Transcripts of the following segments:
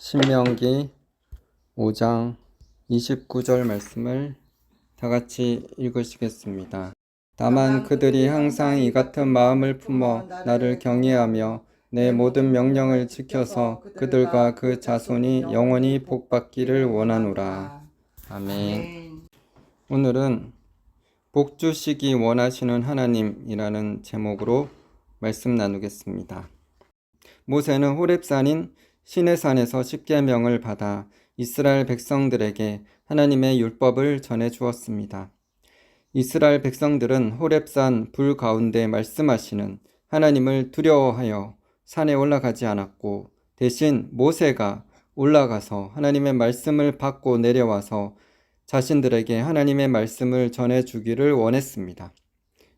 신명기 5장 29절 말씀을 다 같이 읽으시겠습니다. 다만 그들이 항상 이 같은 마음을 품어 나를 경외하며 내 모든 명령을 지켜서 그들과 그 자손이 영원히 복받기를 원하노라. 아멘. 오늘은 복 주시기 원하시는 하나님이라는 제목으로 말씀 나누겠습니다. 모세는 호렙산인 시내산에서 십계명을 받아 이스라엘 백성들에게 하나님의 율법을 전해 주었습니다. 이스라엘 백성들은 호렙산 불 가운데 말씀하시는 하나님을 두려워하여 산에 올라가지 않았고, 대신 모세가 올라가서 하나님의 말씀을 받고 내려와서 자신들에게 하나님의 말씀을 전해 주기를 원했습니다.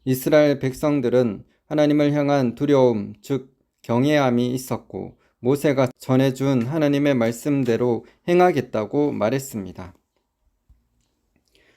이스라엘 백성들은 하나님을 향한 두려움, 즉 경외함이 있었고, 모세가 전해준 하나님의 말씀대로 행하겠다고 말했습니다.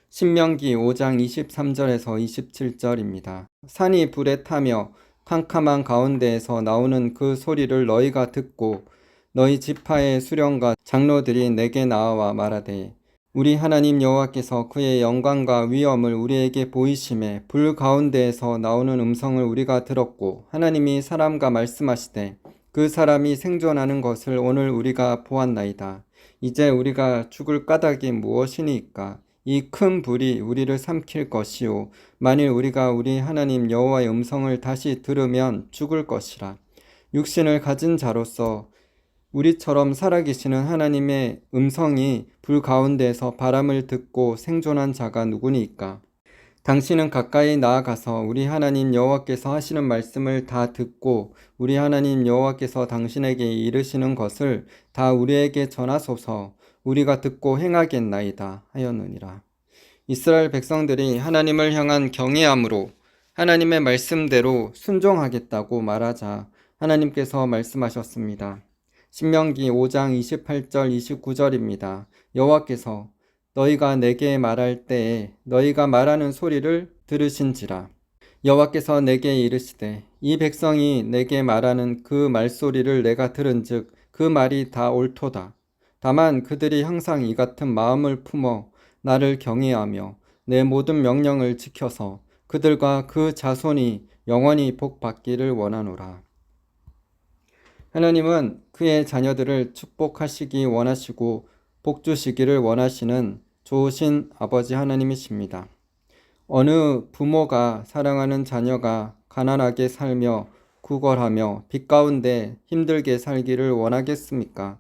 신명기 5장 23절에서 27절입니다. 산이 불에 타며 캄캄한 가운데에서 나오는 그 소리를 너희가 듣고 너희 지파의 수령과 장로들이 내게 나와 말하되, 우리 하나님 여호와께서 그의 영광과 위엄을 우리에게 보이심에 불 가운데에서 나오는 음성을 우리가 들었고, 하나님이 사람과 말씀하시되 그 사람이 생존하는 것을 오늘 우리가 보았나이다. 이제 우리가 죽을 까닭이 무엇이니까? 이 큰 불이 우리를 삼킬 것이요, 만일 우리가 우리 하나님 여호와의 음성을 다시 들으면 죽을 것이라. 육신을 가진 자로서 우리처럼 살아계시는 하나님의 음성이 불 가운데에서 바람을 듣고 생존한 자가 누구니까? 당신은 가까이 나아가서 우리 하나님 여호와께서 하시는 말씀을 다 듣고 우리 하나님 여호와께서 당신에게 이르시는 것을 다 우리에게 전하소서. 우리가 듣고 행하겠나이다 하였느니라. 이스라엘 백성들이 하나님을 향한 경외함으로 하나님의 말씀대로 순종하겠다고 말하자 하나님께서 말씀하셨습니다. 신명기 5장 28절 29절입니다. 여호와께서 너희가 내게 말할 때에 너희가 말하는 소리를 들으신지라. 여호와께서 내게 이르시되 이 백성이 내게 말하는 그 말소리를 내가 들은즉 그 말이 다 옳도다. 다만 그들이 항상 이 같은 마음을 품어 나를 경외하며 내 모든 명령을 지켜서 그들과 그 자손이 영원히 복받기를 원하노라. 하나님은 그의 자녀들을 축복하시기 원하시고 복 주시기를 원하시는 좋으신 아버지 하나님이십니다. 어느 부모가 사랑하는 자녀가 가난하게 살며 구걸하며 빛 가운데 힘들게 살기를 원하겠습니까?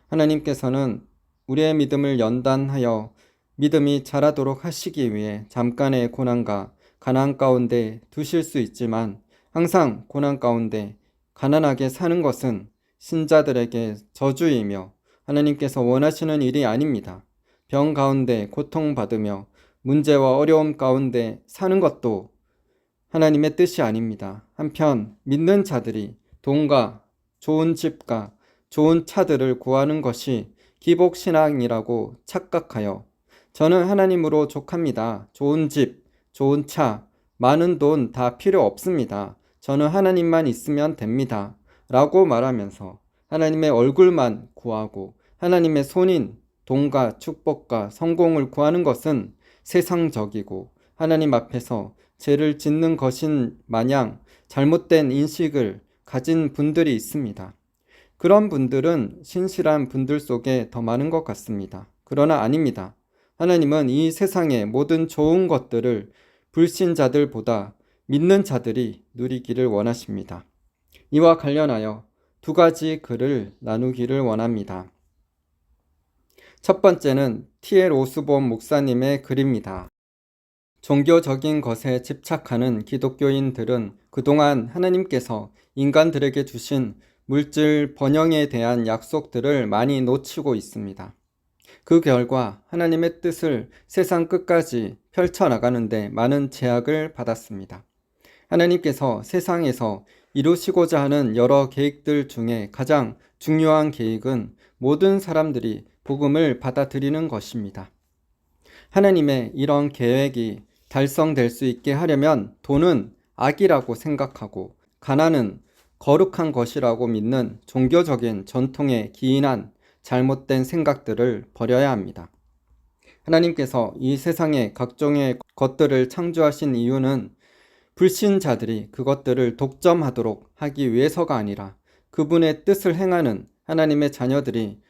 하나님께서는 우리의 믿음을 연단하여 믿음이 자라도록 하시기 위해 잠깐의 고난과 가난 가운데 두실 수 있지만, 항상 고난 가운데 가난하게 사는 것은 신자들에게 저주이며 하나님께서 원하시는 일이 아닙니다. 병 가운데 고통받으며 문제와 어려움 가운데 사는 것도 하나님의 뜻이 아닙니다. 한편 믿는 자들이 돈과 좋은 집과 좋은 차들을 구하는 것이 기복신앙이라고 착각하여 저는 하나님으로 족합니다. 좋은 집, 좋은 차, 많은 돈 다 필요 없습니다. 저는 하나님만 있으면 됩니다. 라고 말하면서 하나님의 얼굴만 구하고 하나님의 손인 돈과 축복과 성공을 구하는 것은 세상적이고 하나님 앞에서 죄를 짓는 것인 마냥 잘못된 인식을 가진 분들이 있습니다. 그런 분들은 신실한 분들 속에 더 많은 것 같습니다. 그러나 아닙니다. 하나님은 이 세상의 모든 좋은 것들을 불신자들보다 믿는 자들이 누리기를 원하십니다. 이와 관련하여 두 가지 글을 나누기를 원합니다. 첫 번째는 T.L. 오스본 목사님의 글입니다. 종교적인 것에 집착하는 기독교인들은 그동안 하나님께서 인간들에게 주신 물질 번영에 대한 약속들을 많이 놓치고 있습니다. 그 결과 하나님의 뜻을 세상 끝까지 펼쳐나가는데 많은 제약을 받았습니다. 하나님께서 세상에서 이루시고자 하는 여러 계획들 중에 가장 중요한 계획은 모든 사람들이 복음을 받아들이는 것입니다. 하나님의 이런 계획이 달성될 수 있게 하려면 돈은 악이라고 생각하고 가난은 거룩한 것이라고 믿는 종교적인 전통에 기인한 잘못된 생각들을 버려야 합니다. 하나님께서 이 세상에 각종의 것들을 창조하신 이유는 불신자들이 그것들을 독점하도록 하기 위해서가 아니라 그분의 뜻을 행하는 하나님의 자녀들이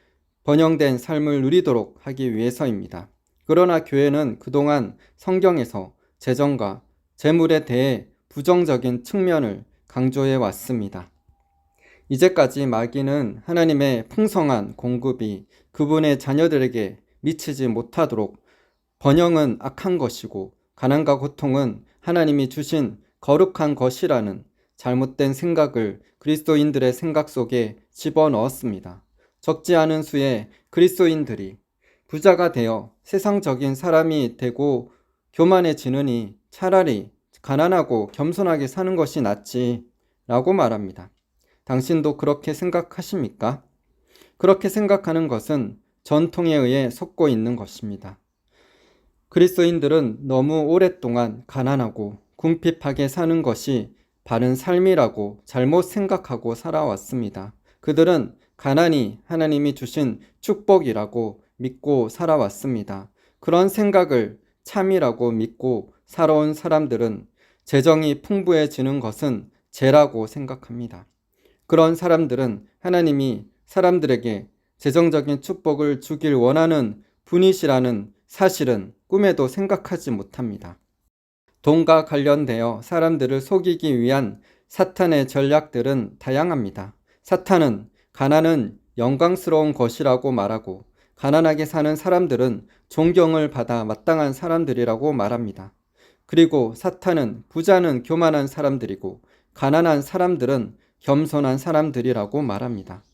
번영된 삶을 누리도록 하기 위해서입니다. 그러나 교회는 그동안 성경에서 재정과 재물에 대해 부정적인 측면을 강조해 왔습니다. 이제까지 마귀는 하나님의 풍성한 공급이 그분의 자녀들에게 미치지 못하도록 번영은 악한 것이고 가난과 고통은 하나님이 주신 거룩한 것이라는 잘못된 생각을 그리스도인들의 생각 속에 집어넣었습니다. 적지 않은 수의 그리스도인들이 부자가 되어 세상적인 사람이 되고 교만해지느니 차라리 가난하고 겸손하게 사는 것이 낫지 라고 말합니다. 당신도 그렇게 생각하십니까? 그렇게 생각하는 것은 전통에 의해 속고 있는 것입니다. 그리스도인들은 너무 오랫동안 가난하고 궁핍하게 사는 것이 바른 삶이라고 잘못 생각하고 살아왔습니다. 그들은 가난이 하나님이 주신 축복이라고 믿고 살아왔습니다. 그런 생각을 참이라고 믿고 살아온 사람들은 재정이 풍부해지는 것은 죄라고 생각합니다. 그런 사람들은 하나님이 사람들에게 재정적인 축복을 주길 원하는 분이시라는 사실은 꿈에도 생각하지 못합니다. 돈과 관련되어 사람들을 속이기 위한 사탄의 전략들은 다양합니다. 사탄은 가난은 영광스러운 것이라고 말하고 가난하게 사는 사람들은 존경을 받아 마땅한 사람들이라고 말합니다. 그리고 사탄은 부자는 교만한 사람들이고 가난한 사람들은 겸손한 사람들이라고 말합니다.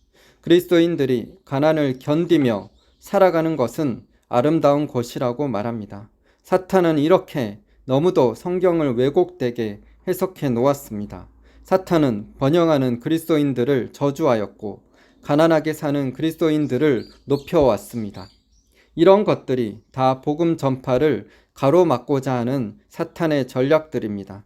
그리스도인들이 가난을 견디며 살아가는 것은 아름다운 것이라고 말합니다. 사탄은 이렇게 너무도 성경을 왜곡되게 해석해 놓았습니다. 사탄은 번영하는 그리스도인들을 저주하였고 가난하게 사는 그리스도인들을 높여왔습니다. 이런 것들이 다 복음 전파를 가로막고자 하는 사탄의 전략들입니다.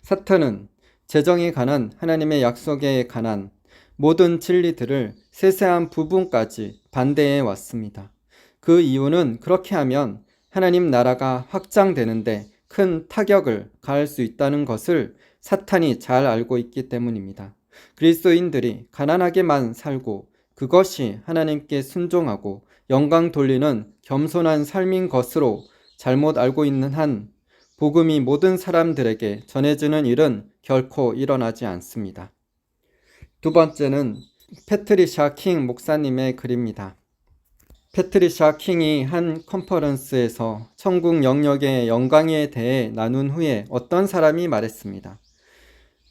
사탄은 재정에 관한 하나님의 약속에 관한 모든 진리들을 세세한 부분까지 반대해 왔습니다. 그 이유는 그렇게 하면 하나님 나라가 확장되는데 큰 타격을 가할 수 있다는 것을 사탄이 잘 알고 있기 때문입니다. 그리스도인들이 가난하게만 살고 그것이 하나님께 순종하고 영광 돌리는 겸손한 삶인 것으로 잘못 알고 있는 한 복음이 모든 사람들에게 전해지는 일은 결코 일어나지 않습니다. 두 번째는 패트리샤 킹 목사님의 글입니다. 패트리샤 킹이 한 컨퍼런스에서 천국 영역의 영광에 대해 나눈 후에 어떤 사람이 말했습니다.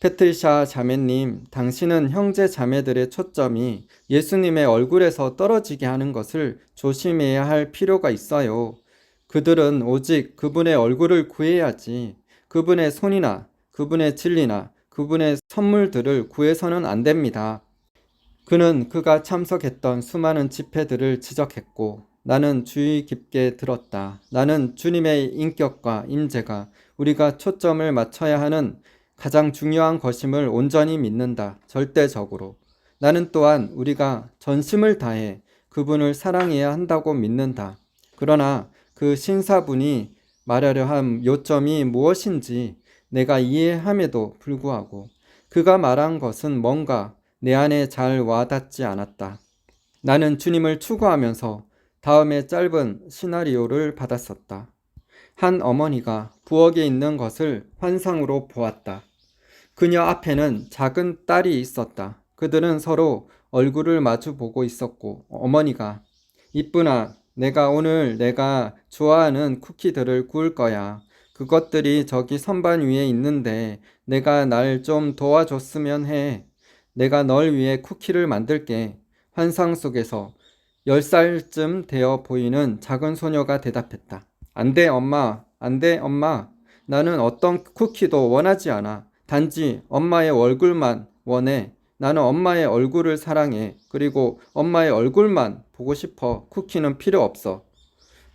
패트리샤 자매님, 당신은 형제 자매들의 초점이 예수님의 얼굴에서 떨어지게 하는 것을 조심해야 할 필요가 있어요. 그들은 오직 그분의 얼굴을 구해야지 그분의 손이나 그분의 진리나 그분의 선물들을 구해서는 안 됩니다. 그는 그가 참석했던 수많은 집회들을 지적했고 나는 주의 깊게 들었다. 나는 주님의 인격과 임재가 우리가 초점을 맞춰야 하는 가장 중요한 것임을 온전히 믿는다. 절대적으로. 나는 또한 우리가 전심을 다해 그분을 사랑해야 한다고 믿는다. 그러나 그 신사분이 말하려 한 요점이 무엇인지 내가 이해함에도 불구하고 그가 말한 것은 뭔가 내 안에 잘 와닿지 않았다. 나는 주님을 추구하면서 다음에 짧은 시나리오를 받았었다. 한 어머니가 부엌에 있는 것을 환상으로 보았다. 그녀 앞에는 작은 딸이 있었다. 그들은 서로 얼굴을 마주 보고 있었고 어머니가 이쁘나 내가 오늘 내가 좋아하는 쿠키들을 구울 거야. 그것들이 저기 선반 위에 있는데 내가 날 좀 도와줬으면 해. 내가 널 위해 쿠키를 만들게. 환상 속에서 10살쯤 되어 보이는 작은 소녀가 대답했다. 안 돼, 엄마. 안 돼, 엄마. 나는 어떤 쿠키도 원하지 않아. 단지 엄마의 얼굴만 원해. 나는 엄마의 얼굴을 사랑해. 그리고 엄마의 얼굴만 보고 싶어. 쿠키는 필요 없어.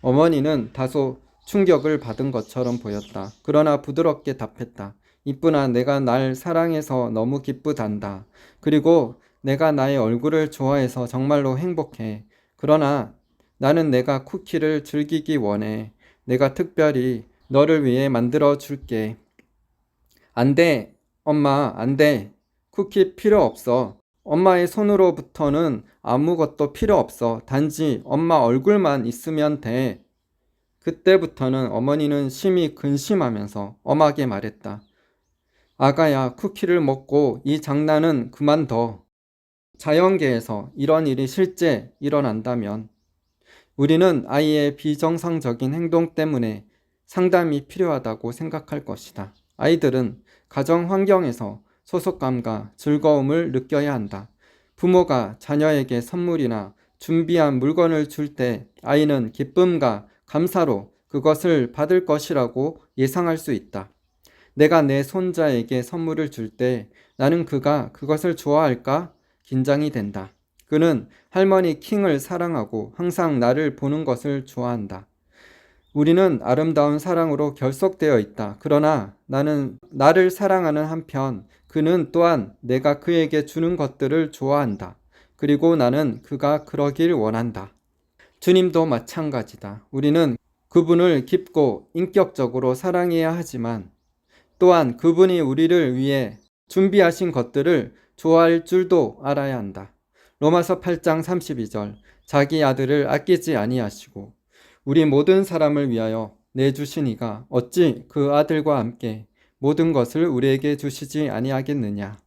어머니는 다소 충격을 받은 것처럼 보였다. 그러나 부드럽게 답했다. 이쁘나 내가 날 사랑해서 너무 기쁘단다. 그리고 내가 나의 얼굴을 좋아해서 정말로 행복해. 그러나 나는 내가 쿠키를 즐기기 원해. 내가 특별히 너를 위해 만들어 줄게. 안 돼, 엄마, 안 돼. 쿠키 필요 없어. 엄마의 손으로부터는 아무것도 필요 없어. 단지 엄마 얼굴만 있으면 돼. 그때부터는 어머니는 심히 근심하면서 엄하게 말했다. 아가야, 쿠키를 먹고 이 장난은 그만둬. 자연계에서 이런 일이 실제 일어난다면 우리는 아이의 비정상적인 행동 때문에 상담이 필요하다고 생각할 것이다. 아이들은 가정 환경에서 소속감과 즐거움을 느껴야 한다. 부모가 자녀에게 선물이나 준비한 물건을 줄 때 아이는 기쁨과 감사로 그것을 받을 것이라고 예상할 수 있다. 내가 내 손자에게 선물을 줄 때 나는 그가 그것을 좋아할까 긴장이 된다. 그는 할머니 킹을 사랑하고 항상 나를 보는 것을 좋아한다. 우리는 아름다운 사랑으로 결속되어 있다. 그러나 나는 나를 사랑하는 한편 그는 또한 내가 그에게 주는 것들을 좋아한다. 그리고 나는 그가 그러길 원한다. 주님도 마찬가지다. 우리는 그분을 깊고 인격적으로 사랑해야 하지만 또한 그분이 우리를 위해 준비하신 것들을 좋아할 줄도 알아야 한다. 로마서 8장 32절 자기 아들을 아끼지 아니하시고 우리 모든 사람을 위하여 내주시니가 어찌 그 아들과 함께 모든 것을 우리에게 주시지 아니하겠느냐.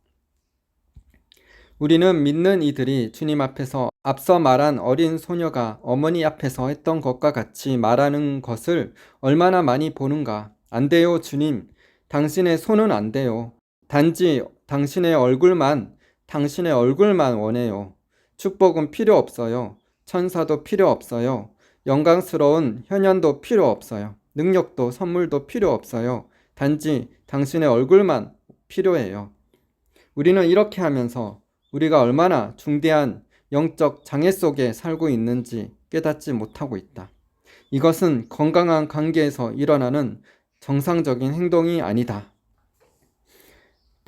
우리는 믿는 이들이 주님 앞에서 앞서 말한 어린 소녀가 어머니 앞에서 했던 것과 같이 말하는 것을 얼마나 많이 보는가. 안 돼요, 주님. 당신의 손은 안 돼요. 단지 당신의 얼굴만 원해요. 축복은 필요 없어요. 천사도 필요 없어요. 영광스러운 현현도 필요 없어요. 능력도 선물도 필요 없어요. 단지 당신의 얼굴만 필요해요. 우리는 이렇게 하면서 우리가 얼마나 중대한 영적 장애 속에 살고 있는지 깨닫지 못하고 있다. 이것은 건강한 관계에서 일어나는 정상적인 행동이 아니다.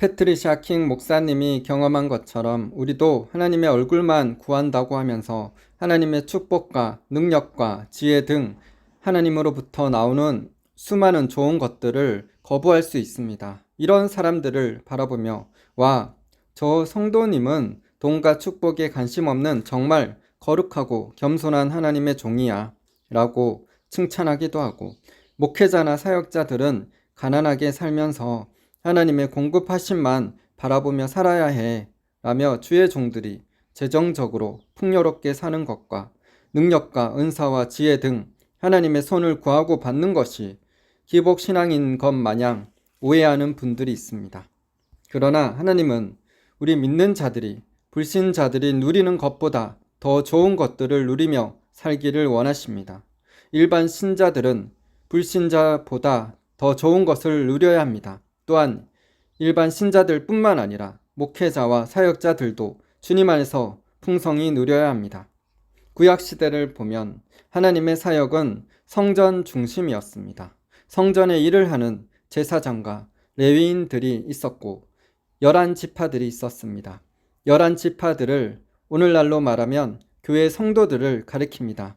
패트리샤 킹 목사님이 경험한 것처럼 우리도 하나님의 얼굴만 구한다고 하면서 하나님의 축복과 능력과 지혜 등 하나님으로부터 나오는 수많은 좋은 것들을 거부할 수 있습니다. 이런 사람들을 바라보며 와, 저 성도님은 돈과 축복에 관심 없는 정말 거룩하고 겸손한 하나님의 종이야 라고 칭찬하기도 하고 목회자나 사역자들은 가난하게 살면서 하나님의 공급하심만 바라보며 살아야 해 라며 주의 종들이 재정적으로 풍요롭게 사는 것과 능력과 은사와 지혜 등 하나님의 손을 구하고 받는 것이 기복신앙인 것 마냥 오해하는 분들이 있습니다. 그러나 하나님은 우리 믿는 자들이 불신자들이 누리는 것보다 더 좋은 것들을 누리며 살기를 원하십니다. 일반 신자들은 불신자보다 더 좋은 것을 누려야 합니다. 또한 일반 신자들 뿐만 아니라 목회자와 사역자들도 주님 안에서 풍성히 누려야 합니다. 구약시대를 보면 하나님의 사역은 성전 중심이었습니다. 성전의 일을 하는 제사장과 레위인들이 있었고 11지파들이 있었습니다. 11지파들을 오늘날로 말하면 교회 성도들을 가리킵니다.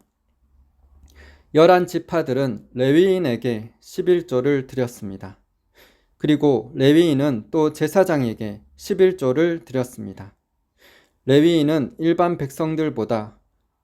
11지파들은 레위인에게 11조를 드렸습니다. 그리고 레위인은 또 제사장에게 11조를 드렸습니다. 레위인은 일반 백성들보다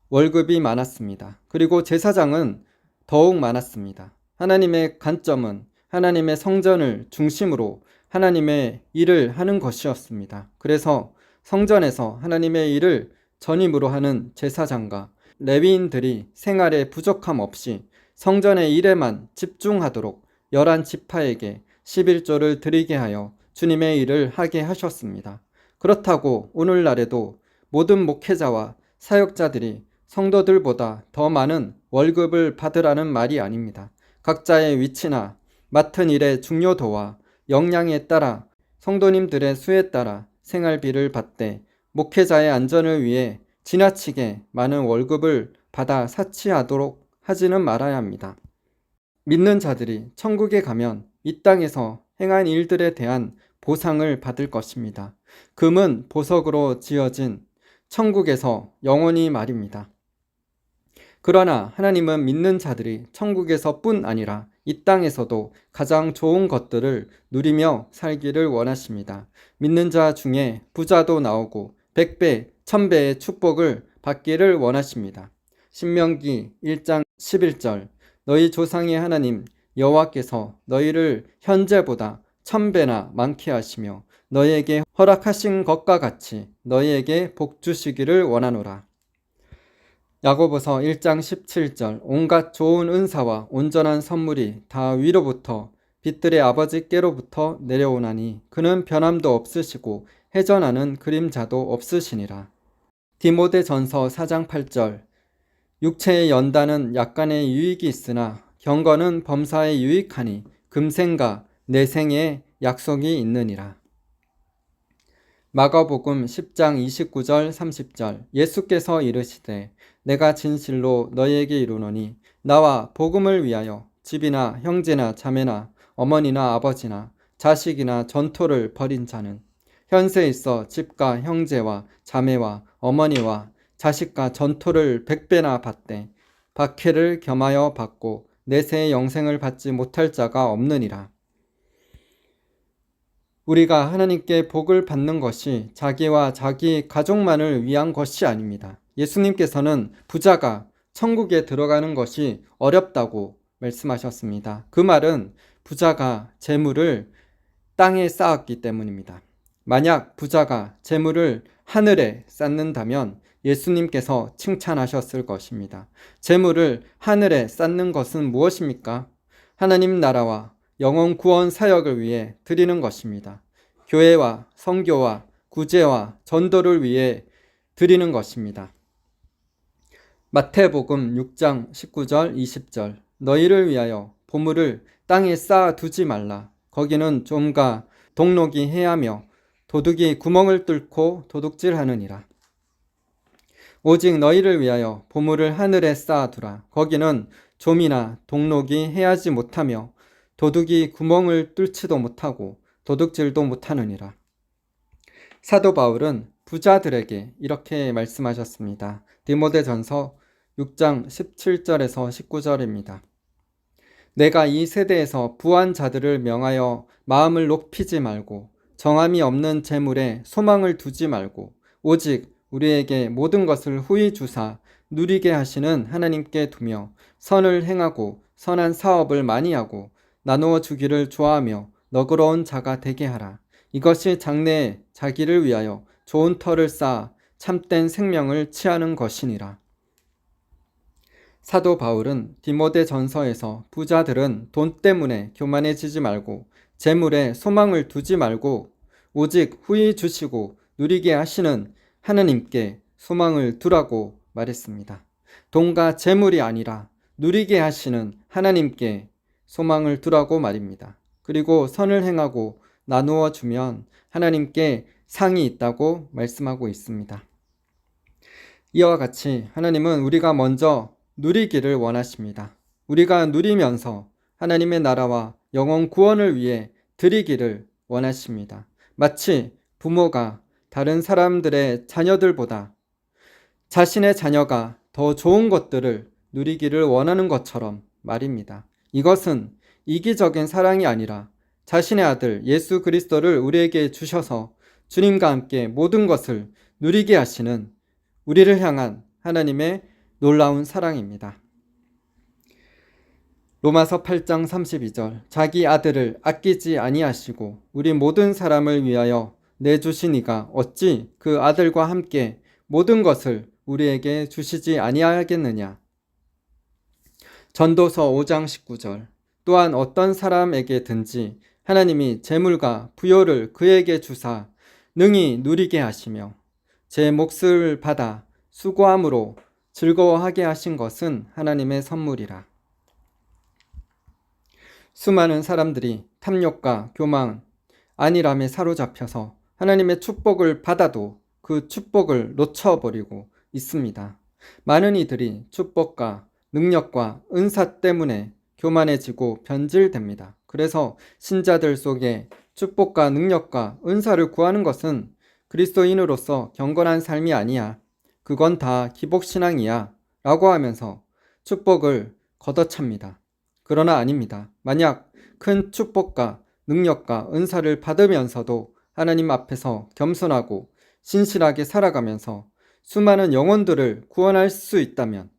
월급이 많았습니다. 그리고 제사장은 더욱 많았습니다. 하나님의 관점은 하나님의 성전을 중심으로 하나님의 일을 하는 것이었습니다. 그래서 성전에서 하나님의 일을 전임으로 하는 제사장과 레위인들이 생활에 부족함 없이 성전의 일에만 집중하도록 11지파에게 11조를 드리게 하여 주님의 일을 하게 하셨습니다. 그렇다고 오늘날에도 모든 목회자와 사역자들이 성도들보다 더 많은 월급을 받으라는 말이 아닙니다. 각자의 위치나 맡은 일의 중요도와 역량에 따라 성도님들의 수에 따라 생활비를 받되 목회자의 안전을 위해 지나치게 많은 월급을 받아 사치하도록 하지는 말아야 합니다. 믿는 자들이 천국에 가면 이 땅에서 행한 일들에 대한 보상을 받을 것입니다. 금은 보석으로 지어진 천국에서 영원히 말입니다. 그러나 하나님은 믿는 자들이 천국에서뿐 아니라 이 땅에서도 가장 좋은 것들을 누리며 살기를 원하십니다. 믿는 자 중에 부자도 나오고 100배, 1000배의 축복을 받기를 원하십니다. 신명기 1장 11절 너희 조상의 하나님 여호와께서 너희를 현재보다 1000배나 많게 하시며 너희에게 허락하신 것과 같이 너희에게 복 주시기를 원하노라. 야고보서 1장 17절 온갖 좋은 은사와 온전한 선물이 다 위로부터 빛들의 아버지께로부터 내려오나니 그는 변함도 없으시고 해전하는 그림자도 없으시니라. 디모데전서 4장 8절 육체의 연단은 약간의 유익이 있으나 경건은 범사에 유익하니 금생과 내생에 약속이 있느니라. 마가복음 10장 29절 30절 예수께서 이르시되 내가 진실로 너희에게 이르노니 나와 복음을 위하여 집이나 형제나 자매나 어머니나 아버지나 자식이나 전토를 벌인 자는 현세에 있어 집과 형제와 자매와 어머니와 자식과 전토를 100배나 받되 박해를 겸하여 받고 내세의 영생을 받지 못할 자가 없느니라. 우리가 하나님께 복을 받는 것이 자기와 자기 가족만을 위한 것이 아닙니다. 예수님께서는 부자가 천국에 들어가는 것이 어렵다고 말씀하셨습니다. 그 말은 부자가 재물을 땅에 쌓았기 때문입니다. 만약 부자가 재물을 하늘에 쌓는다면 예수님께서 칭찬하셨을 것입니다. 재물을 하늘에 쌓는 것은 무엇입니까? 하나님 나라와 영혼 구원 사역을 위해 드리는 것입니다. 교회와 선교와 구제와 전도를 위해 드리는 것입니다. 마태복음 6장 19절 20절 너희를 위하여 보물을 땅에 쌓아 두지 말라. 거기는 좀과 동록이 해하며 도둑이 구멍을 뚫고 도둑질하느니라. 오직 너희를 위하여 보물을 하늘에 쌓아두라. 거기는 좀이나 동록이 해하지 못하며 도둑이 구멍을 뚫지도 못하고 도둑질도 못하느니라. 사도 바울은 부자들에게 이렇게 말씀하셨습니다. 디모데전서 6장 17절에서 19절입니다. 내가 이 세대에서 부한 자들을 명하여 마음을 높이지 말고 정함이 없는 재물에 소망을 두지 말고 오직 우리에게 모든 것을 후히 주사 누리게 하시는 하나님께 두며 선을 행하고 선한 사업을 많이 하고 나누어 주기를 좋아하며 너그러운 자가 되게 하라. 이것이 장래에 자기를 위하여 좋은 터를 쌓아 참된 생명을 취하는 것이니라. 사도 바울은 디모데전서에서 부자들은 돈 때문에 교만해지지 말고 재물에 소망을 두지 말고 오직 후히 주시고 누리게 하시는 하나님께 소망을 두라고 말했습니다. 돈과 재물이 아니라 누리게 하시는 하나님께 소망을 두라고 말입니다. 그리고 선을 행하고 나누어 주면 하나님께 상이 있다고 말씀하고 있습니다. 이와 같이 하나님은 우리가 먼저 누리기를 원하십니다. 우리가 누리면서 하나님의 나라와 영혼 구원을 위해 드리기를 원하십니다. 마치 부모가 다른 사람들의 자녀들보다 자신의 자녀가 더 좋은 것들을 누리기를 원하는 것처럼 말입니다. 이것은 이기적인 사랑이 아니라 자신의 아들 예수 그리스도를 우리에게 주셔서 주님과 함께 모든 것을 누리게 하시는 우리를 향한 하나님의 놀라운 사랑입니다. 로마서 8장 32절 자기 아들을 아끼지 아니하시고 우리 모든 사람을 위하여 내주신 이가 어찌 그 아들과 함께 모든 것을 우리에게 주시지 아니하겠느냐. 전도서 5장 19절 또한 어떤 사람에게든지 하나님이 재물과 부요를 그에게 주사 능히 누리게 하시며 제 몫을 받아 수고함으로 즐거워하게 하신 것은 하나님의 선물이라. 수많은 사람들이 탐욕과 교만, 안일함에 사로잡혀서 하나님의 축복을 받아도 그 축복을 놓쳐버리고 있습니다. 많은 이들이 축복과 능력과 은사 때문에 교만해지고 변질됩니다. 그래서 신자들 속에 축복과 능력과 은사를 구하는 것은 그리스도인으로서 경건한 삶이 아니야. 그건 다 기복신앙이야 라고 하면서 축복을 걷어찹니다. 그러나 아닙니다. 만약 큰 축복과 능력과 은사를 받으면서도 하나님 앞에서 겸손하고 신실하게 살아가면서 수많은 영혼들을 구원할 수 있다면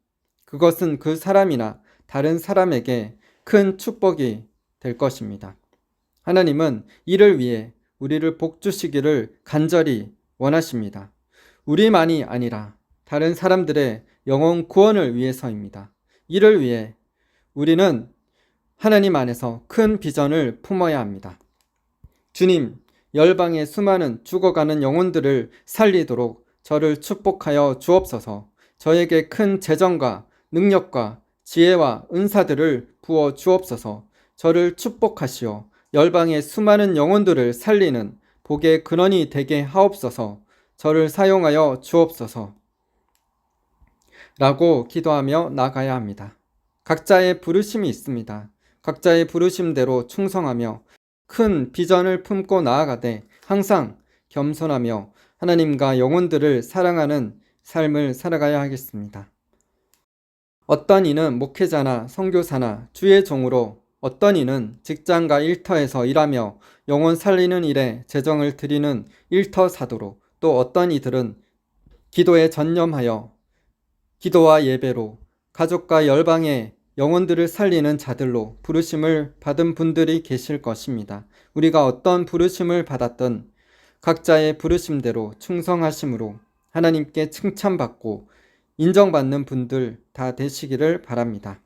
그것은 그 사람이나 다른 사람에게 큰 축복이 될 것입니다. 하나님은 이를 위해 우리를 복주시기를 간절히 원하십니다. 우리만이 아니라 다른 사람들의 영혼 구원을 위해서입니다. 이를 위해 우리는 하나님 안에서 큰 비전을 품어야 합니다. 주님, 열방의 수많은 죽어가는 영혼들을 살리도록 저를 축복하여 주옵소서. 저에게 큰 재정과 능력과 지혜와 은사들을 부어 주옵소서. 저를 축복하시어 열방의 수많은 영혼들을 살리는 복의 근원이 되게 하옵소서. 저를 사용하여 주옵소서. 라고 기도하며 나가야 합니다. 각자의 부르심이 있습니다. 각자의 부르심대로 충성하며 큰 비전을 품고 나아가되 항상 겸손하며 하나님과 영혼들을 사랑하는 삶을 살아가야 하겠습니다. 어떤 이는 목회자나 선교사나 주의 종으로, 어떤 이는 직장과 일터에서 일하며 영혼 살리는 일에 재정을 드리는 일터 사도로, 또 어떤 이들은 기도에 전념하여 기도와 예배로 가족과 열방의 영혼들을 살리는 자들로 부르심을 받은 분들이 계실 것입니다. 우리가 어떤 부르심을 받았든 각자의 부르심대로 충성하심으로 하나님께 칭찬받고 인정받는 분들 다 되시기를 바랍니다.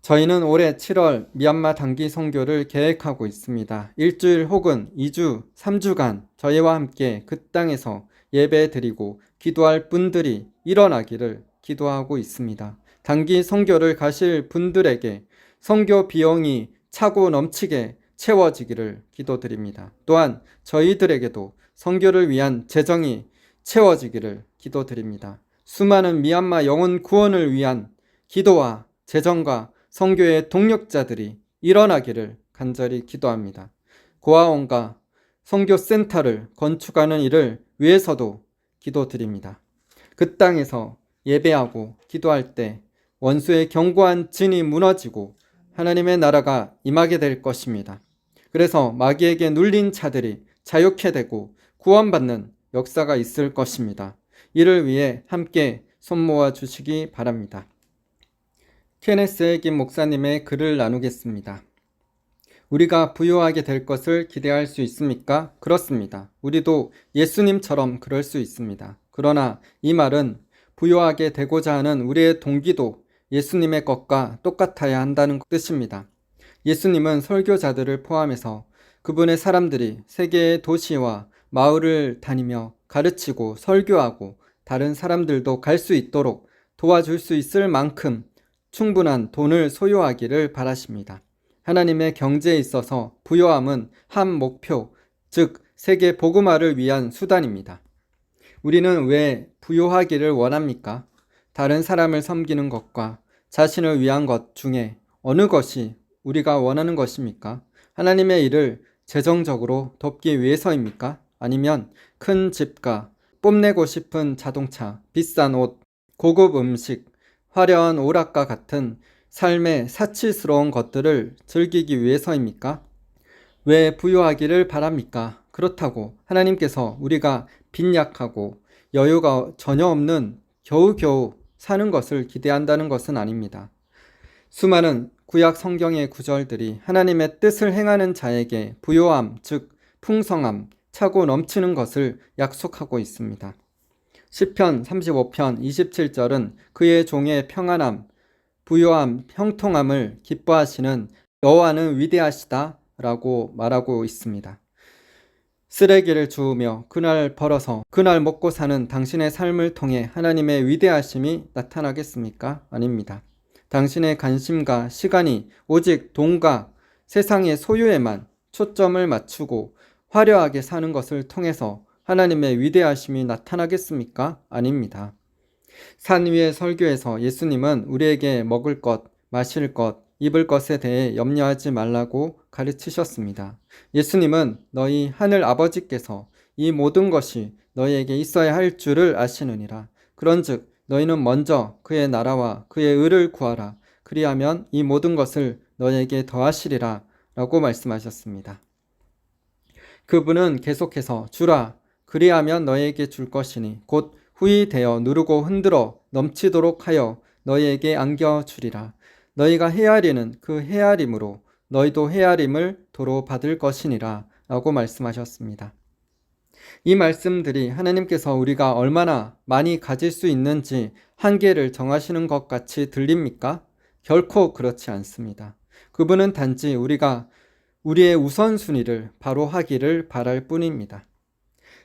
저희는 올해 7월 미얀마 단기 선교를 계획하고 있습니다. 일주일 혹은 2주, 3주간 저희와 함께 그 땅에서 예배 드리고 기도할 분들이 일어나기를 기도하고 있습니다. 단기 선교를 가실 분들에게 선교 비용이 차고 넘치게 채워지기를 기도드립니다. 또한 저희들에게도 선교를 위한 재정이 채워지기를 기도드립니다. 수많은 미얀마 영혼 구원을 위한 기도와 재정과 선교의 동력자들이 일어나기를 간절히 기도합니다. 고아원과 선교센터를 건축하는 일을 위해서도 기도드립니다. 그 땅에서 예배하고 기도할 때 원수의 견고한 진이 무너지고 하나님의 나라가 임하게 될 것입니다. 그래서 마귀에게 눌린 자들이 자유케 되고 구원받는 역사가 있을 것입니다. 이를 위해 함께 손모아 주시기 바랍니다. 케네스 에긴 목사님의 글을 나누겠습니다. 우리가 부유하게 될 것을 기대할 수 있습니까? 그렇습니다. 우리도 예수님처럼 그럴 수 있습니다. 그러나 이 말은 부유하게 되고자 하는 우리의 동기도 예수님의 것과 똑같아야 한다는 뜻입니다. 예수님은 설교자들을 포함해서 그분의 사람들이 세계의 도시와 마을을 다니며 가르치고 설교하고 다른 사람들도 갈 수 있도록 도와줄 수 있을 만큼 충분한 돈을 소유하기를 바라십니다. 하나님의 경제에 있어서 부요함은 한 목표, 즉 세계 복음화를 위한 수단입니다. 우리는 왜 부요하기를 원합니까? 다른 사람을 섬기는 것과 자신을 위한 것 중에 어느 것이 우리가 원하는 것입니까? 하나님의 일을 재정적으로 돕기 위해서입니까? 아니면 큰 집과 뽐내고 싶은 자동차, 비싼 옷, 고급 음식, 화려한 오락과 같은 삶의 사치스러운 것들을 즐기기 위해서입니까? 왜 부유하기를 바랍니까? 그렇다고 하나님께서 우리가 빈약하고 여유가 전혀 없는 겨우겨우 사는 것을 기대한다는 것은 아닙니다. 수많은 구약 성경의 구절들이 하나님의 뜻을 행하는 자에게 부요함, 즉 풍성함, 차고 넘치는 것을 약속하고 있습니다. 시편 35편 27절은 그의 종의 평안함, 부요함, 형통함을 기뻐하시는 여호와는 위대하시다 라고 말하고 있습니다. 쓰레기를 주우며 그날 벌어서 그날 먹고 사는 당신의 삶을 통해 하나님의 위대하심이 나타나겠습니까? 아닙니다. 당신의 관심과 시간이 오직 돈과 세상의 소유에만 초점을 맞추고 화려하게 사는 것을 통해서 하나님의 위대하심이 나타나겠습니까? 아닙니다. 산 위의 설교에서 예수님은 우리에게 먹을 것, 마실 것, 입을 것에 대해 염려하지 말라고 가르치셨습니다. 예수님은 너희 하늘 아버지께서 이 모든 것이 너희에게 있어야 할 줄을 아시느니라. 그런즉 너희는 먼저 그의 나라와 그의 의를 구하라. 그리하면 이 모든 것을 너희에게 더하시리라 라고 말씀하셨습니다. 그분은 계속해서 주라, 그리하면 너희에게 줄 것이니 곧 후히 되어 누르고 흔들어 넘치도록 하여 너희에게 안겨주리라. 너희가 헤아리는 그 헤아림으로 너희도 헤아림을 도로 받을 것이니라 라고 말씀하셨습니다. 이 말씀들이 하나님께서 우리가 얼마나 많이 가질 수 있는지 한계를 정하시는 것 같이 들립니까? 결코 그렇지 않습니다. 그분은 단지 우리가 우리의 우선순위를 바로 하기를 바랄 뿐입니다.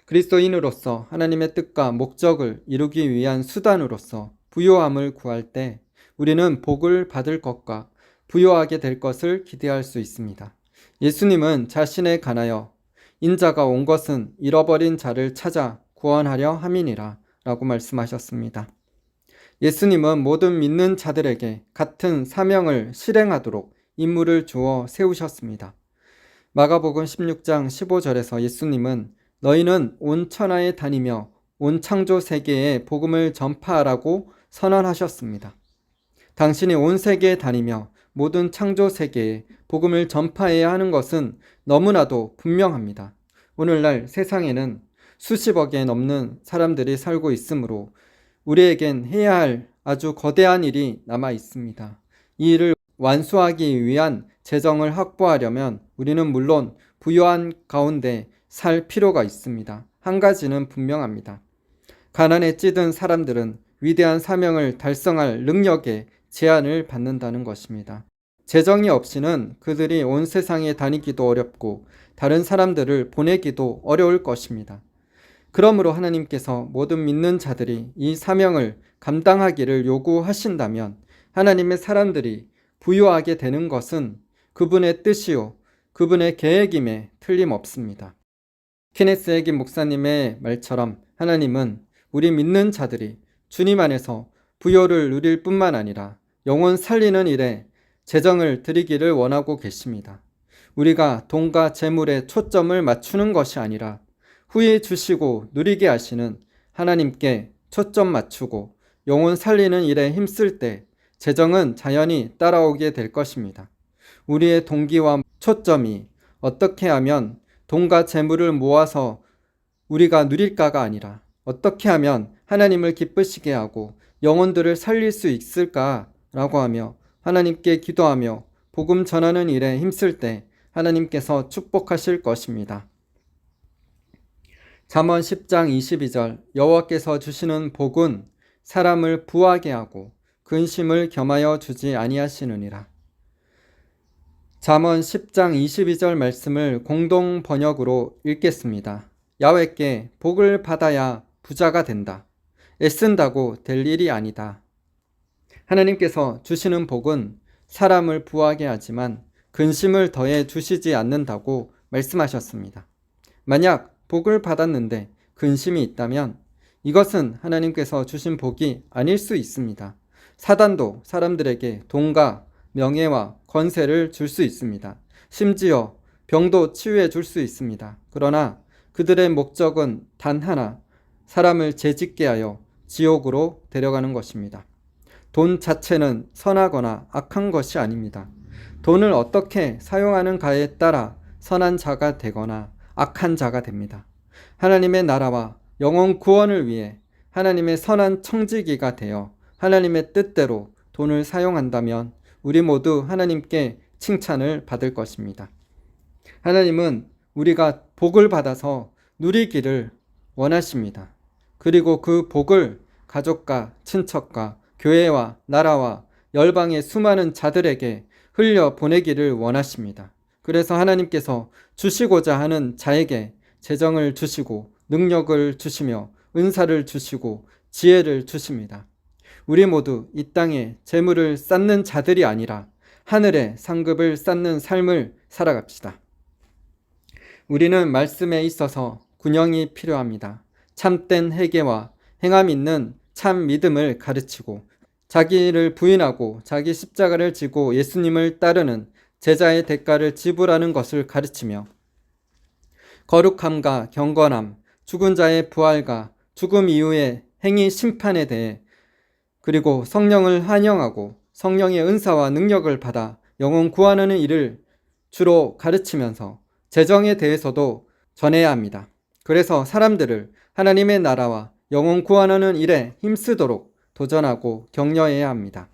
그리스도인으로서 하나님의 뜻과 목적을 이루기 위한 수단으로서 부요함을 구할 때 우리는 복을 받을 것과 부요하게 될 것을 기대할 수 있습니다. 예수님은 자신에 관하여 인자가 온 것은 잃어버린 자를 찾아 구원하려 함이니라 라고 말씀하셨습니다. 예수님은 모든 믿는 자들에게 같은 사명을 실행하도록 임무를 주어 세우셨습니다. 마가복음 16장 15절에서 예수님은 너희는 온 천하에 다니며 온 창조 세계에 복음을 전파하라고 선언하셨습니다. 당신이 온 세계에 다니며 모든 창조 세계에 복음을 전파해야 하는 것은 너무나도 분명합니다. 오늘날 세상에는 수십억에 넘는 사람들이 살고 있으므로 우리에겐 해야 할 아주 거대한 일이 남아 있습니다. 이 일을 완수하기 위한 재정을 확보하려면 우리는 물론 부유한 가운데 살 필요가 있습니다. 한 가지는 분명합니다. 가난에 찌든 사람들은 위대한 사명을 달성할 능력에 제한을 받는다는 것입니다. 재정이 없이는 그들이 온 세상에 다니기도 어렵고 다른 사람들을 보내기도 어려울 것입니다. 그러므로 하나님께서 모든 믿는 자들이 이 사명을 감당하기를 요구하신다면 하나님의 사람들이 부유하게 되는 것은 그분의 뜻이요 그분의 계획임에 틀림없습니다. 케네스 해긴 목사님의 말처럼 하나님은 우리 믿는 자들이 주님 안에서 부요를 누릴 뿐만 아니라 영혼 살리는 일에 재정을 드리기를 원하고 계십니다. 우리가 돈과 재물에 초점을 맞추는 것이 아니라 후에 주시고 누리게 하시는 하나님께 초점 맞추고 영혼 살리는 일에 힘쓸 때 재정은 자연히 따라오게 될 것입니다. 우리의 동기와 초점이 어떻게 하면 돈과 재물을 모아서 우리가 누릴까가 아니라 어떻게 하면 하나님을 기쁘시게 하고 영혼들을 살릴 수 있을까라고 하며 하나님께 기도하며 복음 전하는 일에 힘쓸 때 하나님께서 축복하실 것입니다. 잠언 10장 22절 여호와께서 주시는 복은 사람을 부하게 하고 근심을 겸하여 주지 아니하시느니라. 잠언 10장 22절 말씀을 공동 번역으로 읽겠습니다. 야훼께 복을 받아야 부자가 된다. 애쓴다고 될 일이 아니다. 하나님께서 주시는 복은 사람을 부하게 하지만 근심을 더해 주시지 않는다고 말씀하셨습니다. 만약 복을 받았는데 근심이 있다면 이것은 하나님께서 주신 복이 아닐 수 있습니다. 사단도 사람들에게 돈과 명예와 권세를 줄 수 있습니다. 심지어 병도 치유해 줄 수 있습니다. 그러나 그들의 목적은 단 하나, 사람을 죄짓게 하여 지옥으로 데려가는 것입니다. 돈 자체는 선하거나 악한 것이 아닙니다. 돈을 어떻게 사용하는가에 따라 선한 자가 되거나 악한 자가 됩니다. 하나님의 나라와 영혼 구원을 위해 하나님의 선한 청지기가 되어 하나님의 뜻대로 돈을 사용한다면 우리 모두 하나님께 칭찬을 받을 것입니다. 하나님은 우리가 복을 받아서 누리기를 원하십니다. 그리고 그 복을 가족과 친척과 교회와 나라와 열방의 수많은 자들에게 흘려 보내기를 원하십니다. 그래서 하나님께서 주시고자 하는 자에게 재정을 주시고 능력을 주시며 은사를 주시고 지혜를 주십니다. 우리 모두 이 땅에 재물을 쌓는 자들이 아니라 하늘에 상급을 쌓는 삶을 살아갑시다. 우리는 말씀에 있어서 균형이 필요합니다. 참된 회개와 행함 있는 참 믿음을 가르치고 자기를 부인하고 자기 십자가를 지고 예수님을 따르는 제자의 대가를 지불하는 것을 가르치며 거룩함과 경건함, 죽은 자의 부활과 죽음 이후의 행위 심판에 대해 그리고 성령을 한영하고 성령의 은사와 능력을 받아 영혼 구원하는 일을 주로 가르치면서 재정에 대해서도 전해야 합니다. 그래서 사람들을 하나님의 나라와 영혼 구원하는 일에 힘쓰도록 도전하고 격려해야 합니다.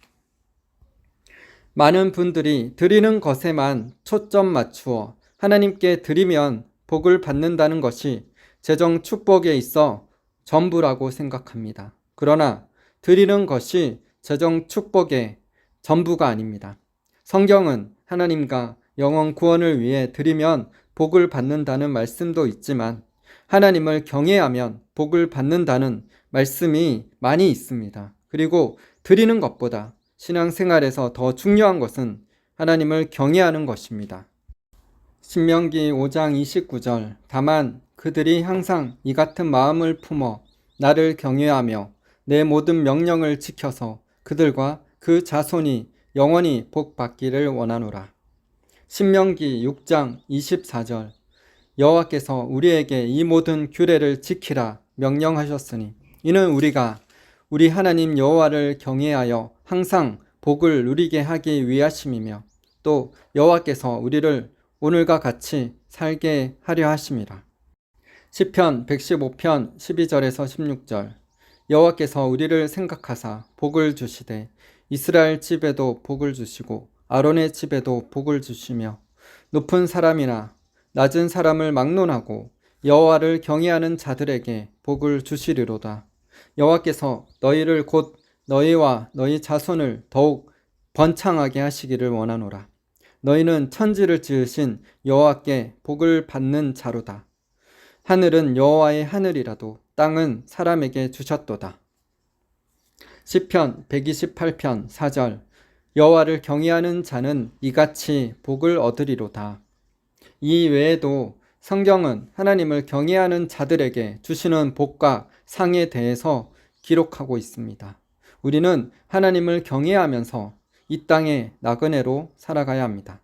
많은 분들이 드리는 것에만 초점 맞추어 하나님께 드리면 복을 받는다는 것이 재정 축복에 있어 전부라고 생각합니다. 그러나 드리는 것이 재정 축복의 전부가 아닙니다. 성경은 하나님과 영혼 구원을 위해 드리면 복을 받는다는 말씀도 있지만 하나님을 경외하면 복을 받는다는 말씀이 많이 있습니다. 그리고 드리는 것보다 신앙생활에서 더 중요한 것은 하나님을 경외하는 것입니다. 신명기 5장 29절 다만 그들이 항상 이 같은 마음을 품어 나를 경외하며 내 모든 명령을 지켜서 그들과 그 자손이 영원히 복 받기를 원하노라. 신명기 6장 24절 여호와께서 우리에게 이 모든 규례를 지키라 명령하셨으니 이는 우리가 우리 하나님 여호와를 경외하여 항상 복을 누리게 하기 위하심이며 또 여호와께서 우리를 오늘과 같이 살게 하려 하심이라. 시편 115편 12절에서 16절 여호와께서 우리를 생각하사 복을 주시되 이스라엘 집에도 복을 주시고 아론의 집에도 복을 주시며 높은 사람이나 낮은 사람을 막론하고 여호와를 경외하는 자들에게 복을 주시리로다. 여호와께서 너희를 곧 너희와 너희 자손을 더욱 번창하게 하시기를 원하노라. 너희는 천지를 지으신 여호와께 복을 받는 자로다. 하늘은 여호와의 하늘이라도 땅은 사람에게 주셨도다. 시편 128편 4절 여호와를 경외하는 자는 이같이 복을 얻으리로다. 이 외에도 성경은 하나님을 경외하는 자들에게 주시는 복과 상에 대해서 기록하고 있습니다. 우리는 하나님을 경외하면서 이 땅의 나그네로 살아가야 합니다.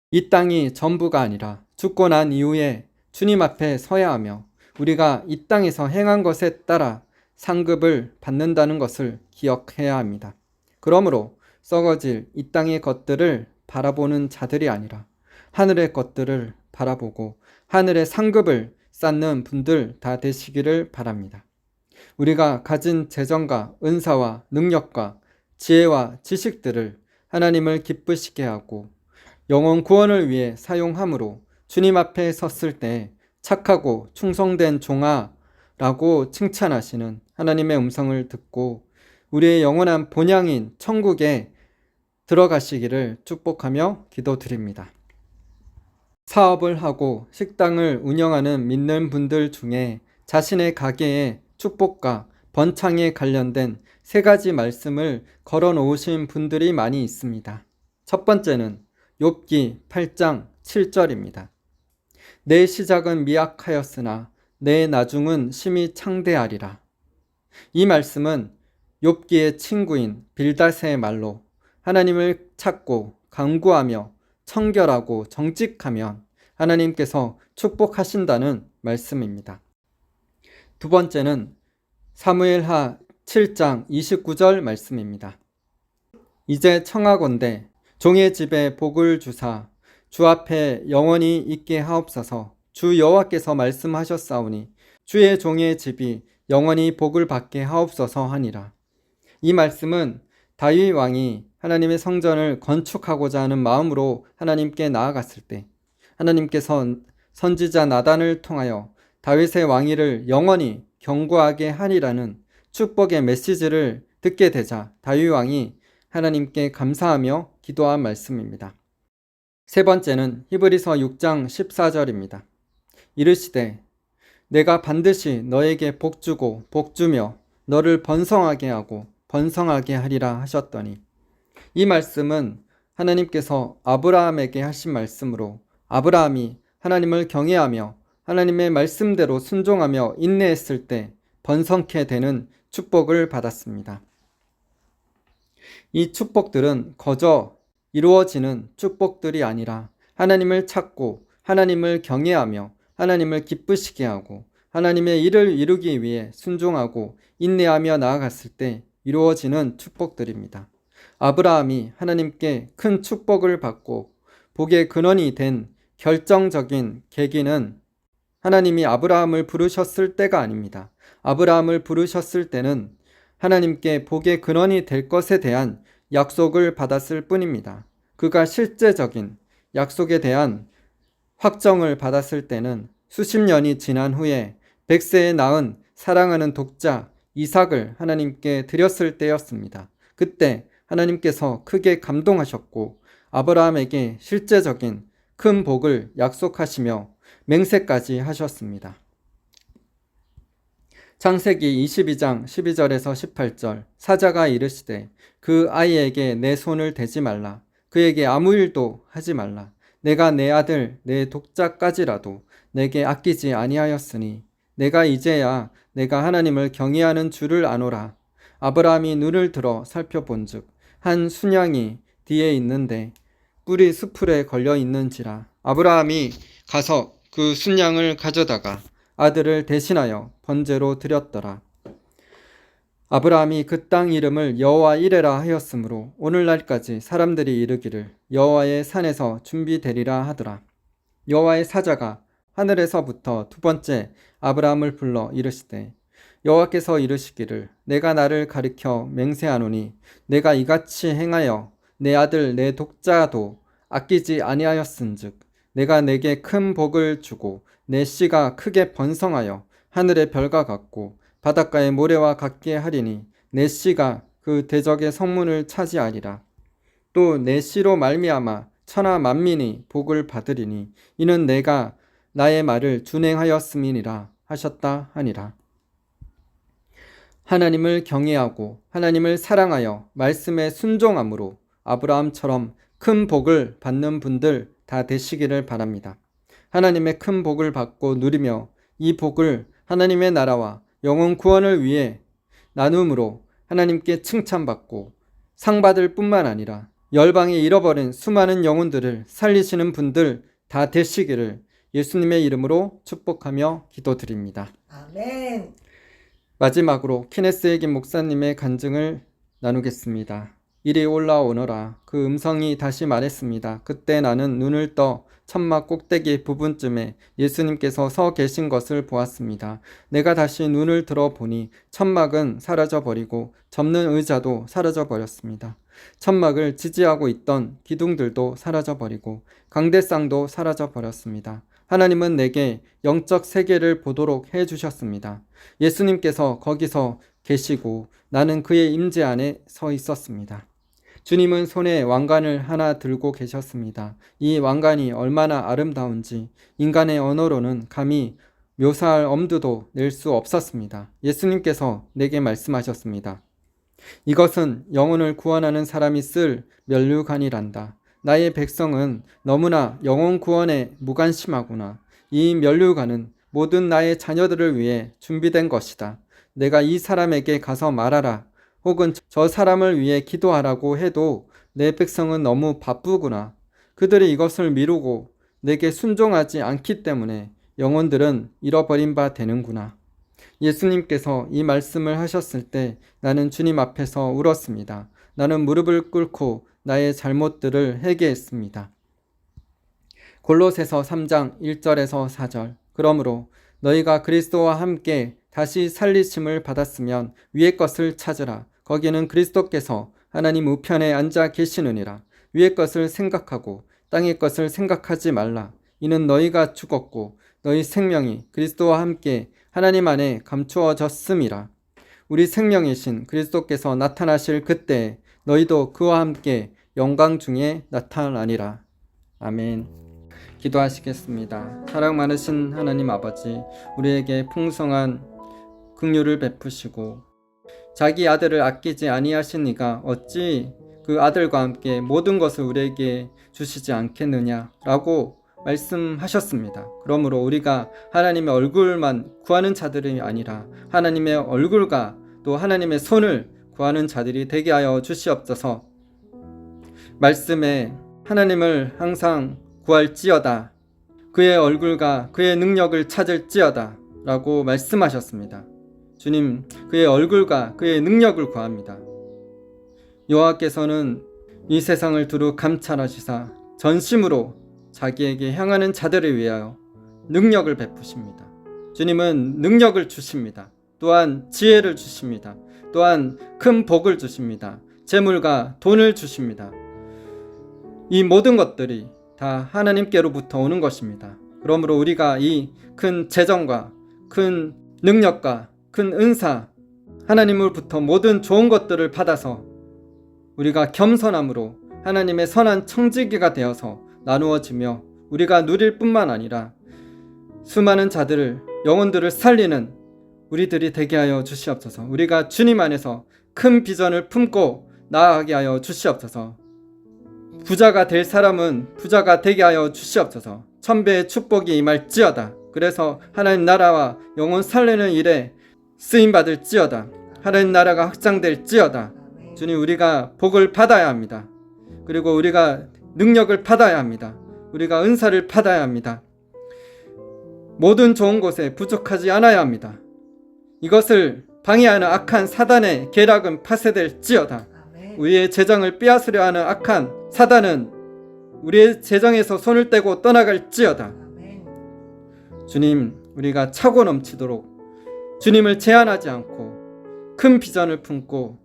이 땅이 전부가 아니라 죽고 난 이후에 주님 앞에 서야 하며 우리가 이 땅에서 행한 것에 따라 상급을 받는다는 것을 기억해야 합니다. 그러므로 썩어질 이 땅의 것들을 바라보는 자들이 아니라 하늘의 것들을 바라보고 하늘의 상급을 쌓는 분들 다 되시기를 바랍니다. 우리가 가진 재정과 은사와 능력과 지혜와 지식들을 하나님을 기쁘시게 하고 영혼 구원을 위해 사용함으로 주님 앞에 섰을 때 착하고 충성된 종아라고 칭찬하시는 하나님의 음성을 듣고 우리의 영원한 본향인 천국에 들어가시기를 축복하며 기도드립니다. 사업을 하고 식당을 운영하는 믿는 분들 중에 자신의 가게에 축복과 번창에 관련된 3가지 말씀을 걸어 놓으신 분들이 많이 있습니다. 첫 번째는 욥기 8장 7절입니다. 내 시작은 미약하였으나 내 나중은 심히 창대하리라. 이 말씀은 욥기의 친구인 빌닷의 말로 하나님을 찾고 간구하며 청결하고 정직하면 하나님께서 축복하신다는 말씀입니다. 두 번째는 사무엘하 7장 29절 말씀입니다. 이제 청하건대 종의 집에 복을 주사 주 앞에 영원히 있게 하옵소서. 주 여호와께서 말씀하셨사오니 주의 종의 집이 영원히 복을 받게 하옵소서 하니라. 이 말씀은 다윗 왕이 하나님의 성전을 건축하고자 하는 마음으로 하나님께 나아갔을 때 하나님께서 선지자 나단을 통하여 다윗의 왕위를 영원히 견고하게 하리라는 축복의 메시지를 듣게 되자 다윗 왕이 하나님께 감사하며 기도한 말씀입니다. 세 번째는 히브리서 6장 14절입니다. 이르시되 내가 반드시 너에게 복주고 복주며 너를 번성하게 하고 번성하게 하리라 하셨더니 이 말씀은 하나님께서 아브라함에게 하신 말씀으로 아브라함이 하나님을 경외하며 하나님의 말씀대로 순종하며 인내했을 때 번성케 되는 축복을 받았습니다. 이 축복들은 거저 이루어지는 축복들이 아니라 하나님을 찾고 하나님을 경외하며 하나님을 기쁘시게 하고 하나님의 일을 이루기 위해 순종하고 인내하며 나아갔을 때 이루어지는 축복들입니다. 아브라함이 하나님께 큰 축복을 받고 복의 근원이 된 결정적인 계기는 하나님이 아브라함을 부르셨을 때가 아닙니다. 아브라함을 부르셨을 때는 하나님께 복의 근원이 될 것에 대한 약속을 받았을 뿐입니다. 그가 실제적인 약속에 대한 확정을 받았을 때는 수십 년이 지난 후에 100세에 낳은 사랑하는 독자 이삭을 하나님께 드렸을 때였습니다. 그때 하나님께서 크게 감동하셨고 아브라함에게 실제적인 큰 복을 약속하시며 맹세까지 하셨습니다. 창세기 22장 12절에서 18절 사자가 이르시되 그 아이에게 내 손을 대지 말라. 그에게 아무 일도 하지 말라. 내가 내 아들 내 독자까지라도 내게 아끼지 아니하였으니 내가 이제야 내가 하나님을 경외하는 줄을 아노라. 아브라함이 눈을 들어 살펴본즉 한 순양이 뒤에 있는데 뿔이 수풀에 걸려 있는지라. 아브라함이 가서 그 순양을 가져다가 아들을 대신하여 번제로 드렸더라. 아브라함이 그 땅 이름을 여호와 이레라 하였으므로 오늘날까지 사람들이 이르기를 여호와의 산에서 준비되리라 하더라. 여호와의 사자가 하늘에서부터 두 번째 아브라함을 불러 이르시되 여호와께서 이르시기를 내가 나를 가리켜 맹세하노니 내가 이같이 행하여 내 아들 내 독자도 아끼지 아니하였은즉 내가 내게 큰 복을 주고 내 씨가 크게 번성하여 하늘의 별과 같고 바닷가의 모래와 같게 하리니 내 씨가 그 대적의 성문을 차지하리라. 또 내 씨로 말미암아 천하 만민이 복을 받으리니 이는 내가 나의 말을 준행하였음이니라 하셨다 하니라. 하나님을 경외하고 하나님을 사랑하여 말씀에 순종함으로 아브라함처럼 큰 복을 받는 분들 다 되시기를 바랍니다. 하나님의 큰 복을 받고 누리며 이 복을 하나님의 나라와 영혼 구원을 위해 나눔으로 하나님께 칭찬받고 상 받을 뿐만 아니라 열방에 잃어버린 수많은 영혼들을 살리시는 분들 다 되시기를 예수님의 이름으로 축복하며 기도드립니다. 아멘. 마지막으로 키네스 에긴 목사님의 간증을 나누겠습니다. 이리 올라오너라. 그 음성이 다시 말했습니다. 그때 나는 눈을 떠 천막 꼭대기 부분쯤에 예수님께서 서 계신 것을 보았습니다. 내가 다시 눈을 들어보니 천막은 사라져버리고 접는 의자도 사라져버렸습니다. 천막을 지지하고 있던 기둥들도 사라져버리고 강대상도 사라져버렸습니다. 하나님은 내게 영적 세계를 보도록 해주셨습니다. 예수님께서 거기서 계시고 나는 그의 임재 안에 서 있었습니다. 주님은 손에 왕관을 하나 들고 계셨습니다. 이 왕관이 얼마나 아름다운지 인간의 언어로는 감히 묘사할 엄두도 낼 수 없었습니다. 예수님께서 내게 말씀하셨습니다. 이것은 영혼을 구원하는 사람이 쓸 면류관이란다. 나의 백성은 너무나 영혼 구원에 무관심하구나. 이 면류관은 모든 나의 자녀들을 위해 준비된 것이다. 내가 이 사람에게 가서 말하라. 혹은 저 사람을 위해 기도하라고 해도 내 백성은 너무 바쁘구나. 그들이 이것을 미루고 내게 순종하지 않기 때문에 영혼들은 잃어버린 바 되는구나. 예수님께서 이 말씀을 하셨을 때 나는 주님 앞에서 울었습니다. 나는 무릎을 꿇고 나의 잘못들을 회개했습니다. 골로새서 3장 1절에서 4절. 그러므로 너희가 그리스도와 함께 다시 살리심을 받았으면 위의 것을 찾으라. 거기는 그리스도께서 하나님 우편에 앉아 계시느니라. 위의 것을 생각하고 땅의 것을 생각하지 말라. 이는 너희가 죽었고 너희 생명이 그리스도와 함께 하나님 안에 감추어졌음이라. 우리 생명이신 그리스도께서 나타나실 그때 너희도 그와 함께 영광 중에 나타나니라. 아멘. 기도하시겠습니다. 사랑 많으신 하나님 아버지, 우리에게 풍성한 긍휼을 베푸시고 자기 아들을 아끼지 아니하신 이가 어찌 그 아들과 함께 모든 것을 우리에게 주시지 않겠느냐라고 말씀하셨습니다. 그러므로 우리가 하나님의 얼굴만 구하는 자들이 아니라 하나님의 얼굴과 또 하나님의 손을 구하는 자들이 되게 하여 주시옵소서. 말씀에 하나님을 항상 구할지어다. 그의 얼굴과 그의 능력을 찾을지어다 라고 말씀하셨습니다. 주님, 그의 얼굴과 그의 능력을 구합니다. 여호와께서는 이 세상을 두루 감찰하시사 전심으로 자기에게 향하는 자들을 위하여 능력을 베푸십니다. 주님은 능력을 주십니다. 또한 지혜를 주십니다. 또한 큰 복을 주십니다. 재물과 돈을 주십니다. 이 모든 것들이 다 하나님께로부터 오는 것입니다. 그러므로 우리가 이 큰 재정과 큰 능력과 큰 은사, 하나님으로부터 모든 좋은 것들을 받아서 우리가 겸손함으로 하나님의 선한 청지기가 되어서 나누어지며 우리가 누릴 뿐만 아니라 수많은 자들을, 영혼들을 살리는 우리들이 되게 하여 주시옵소서. 우리가 주님 안에서 큰 비전을 품고 나아가게 하여 주시옵소서. 부자가 될 사람은 부자가 되게 하여 주시옵소서. 천배의 축복이 임할지어다. 그래서 하나님 나라와 영혼 살리는 일에 쓰임받을지어다. 하나님 나라가 확장될지어다. 주님, 우리가 복을 받아야 합니다. 그리고 우리가 능력을 받아야 합니다. 우리가 은사를 받아야 합니다. 모든 좋은 곳에 부족하지 않아야 합니다. 이것을 방해하는 악한 사단의 계략은 파쇄될지어다. 우리의 재정을 빼앗으려 하는 악한 사단은 우리의 재정에서 손을 떼고 떠나갈지어다. 주님, 우리가 차고 넘치도록 주님을 제한하지 않고 큰 비전을 품고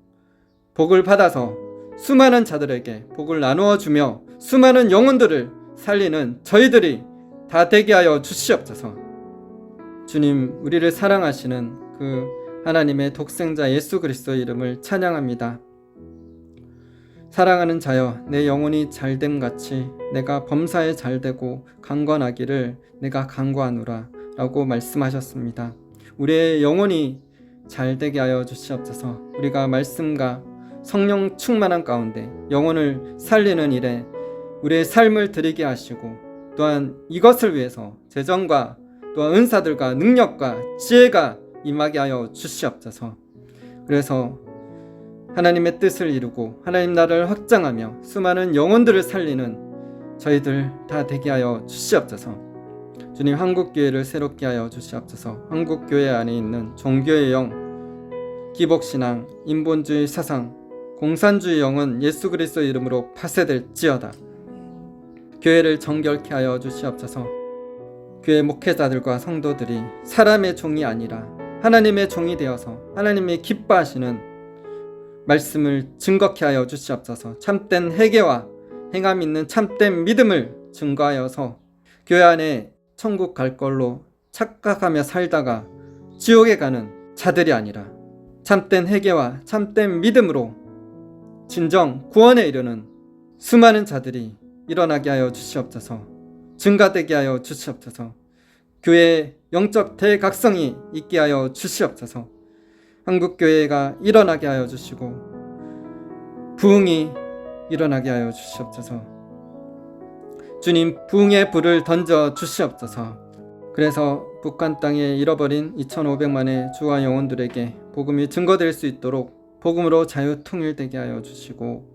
복을 받아서 수많은 자들에게 복을 나누어 주며 수많은 영혼들을 살리는 저희들이 다 되게 하여 주시옵소서. 주님, 우리를 사랑하시는 그 하나님의 독생자 예수 그리스도의 이름을 찬양합니다. 사랑하는 자여, 내 영혼이 잘됨 같이 내가 범사에 잘되고 강건하기를 내가 간구하노라 라고 말씀하셨습니다. 우리의 영혼이 잘되게 하여 주시옵소서. 우리가 말씀과 성령 충만한 가운데 영혼을 살리는 일에 우리의 삶을 드리게 하시고, 또한 이것을 위해서 재정과 또한 은사들과 능력과 지혜가 임하게 하여 주시옵소서. 그래서 하나님의 뜻을 이루고 하나님 나라를 확장하며 수많은 영혼들을 살리는 저희들 다 되게 하여 주시옵소서. 주님, 한국교회를 새롭게 하여 주시옵소서. 한국교회 안에 있는 종교의 영, 기복신앙, 인본주의 사상, 공산주의 영은 예수 그리스도 이름으로 파쇄될지어다. 교회를 정결케 하여 주시옵소서. 교회 목회자들과 성도들이 사람의 종이 아니라 하나님의 종이 되어서 하나님이 기뻐하시는 말씀을 증거케 하여 주시옵소서. 참된 회개와 행함 있는 참된 믿음을 증거하여서 교회 안에 천국 갈 걸로 착각하며 살다가 지옥에 가는 자들이 아니라 참된 회개와 참된 믿음으로 진정 구원에 이르는 수많은 자들이 일어나게 하여 주시옵소서. 증가되게 하여 주시옵소서. 교회의 영적 대각성이 있게 하여 주시옵소서. 한국교회가 일어나게 하여 주시고 부흥이 일어나게 하여 주시옵소서. 주님, 부흥의 불을 던져 주시옵소서. 그래서 북한 땅에 잃어버린 2,500만의 주와 영혼들에게 복음이 증거될 수 있도록 복음으로 자유 통일되게 하여 주시고,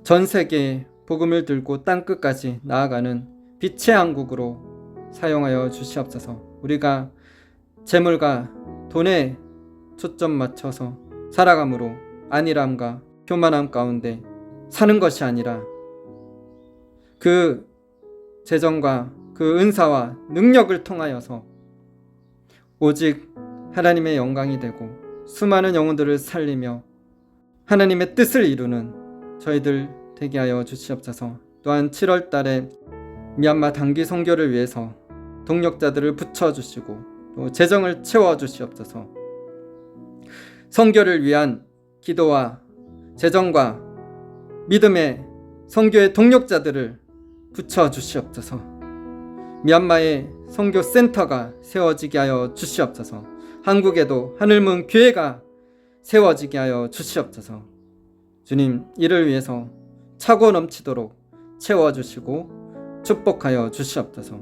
전 세계에 복음을 들고 땅끝까지 나아가는 빛의 한국으로 사용하여 주시옵소서. 우리가 재물과 돈에 초점 맞춰서 살아감으로 안일함과 교만함 가운데 사는 것이 아니라 그 재정과 그 은사와 능력을 통하여서 오직 하나님의 영광이 되고 수많은 영혼들을 살리며 하나님의 뜻을 이루는 저희들 되게 하여 주시옵소서. 또한 7월 달에 미얀마 단기 선교를 위해서 동력자들을 붙여주시고 또 재정을 채워주시옵소서. 선교를 위한 기도와 재정과 믿음의 선교의 동력자들을 붙여주시옵소서. 미얀마에 선교센터가 세워지게 하여 주시옵소서. 한국에도 하늘문 교회가 세워지게 하여 주시옵소서. 주님, 이를 위해서 차고 넘치도록 채워주시고 축복하여 주시옵소서.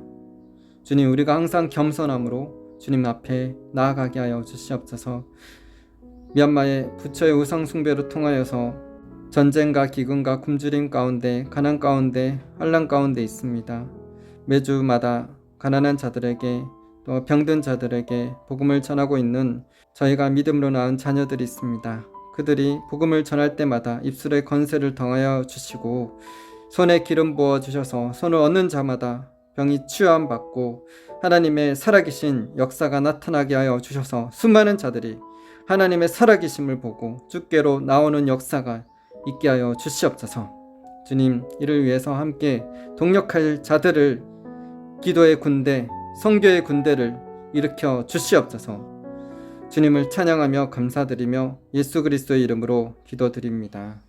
주님, 우리가 항상 겸손함으로 주님 앞에 나아가게 하여 주시옵소서. 미얀마의 부처의 우상 숭배로 통하여서 전쟁과 기근과 굶주림 가운데, 가난 가운데, 환난 가운데 있습니다. 매주마다 가난한 자들에게 또 병든 자들에게 복음을 전하고 있는 저희가 믿음으로 낳은 자녀들이 있습니다. 그들이 복음을 전할 때마다 입술에 건세를 더하여 주시고 손에 기름 부어 주셔서 손을 얻는 자마다 병이 치유함 받고 하나님의 살아계신 역사가 나타나게 하여 주셔서 수많은 자들이 하나님의 살아계심을 보고 주께로 나오는 역사가 있게 하여 주시옵소서. 주님, 이를 위해서 함께 동력할 자들을, 기도의 군대, 선교의 군대를 일으켜 주시옵소서. 주님을 찬양하며 감사드리며 예수 그리스도의 이름으로 기도드립니다.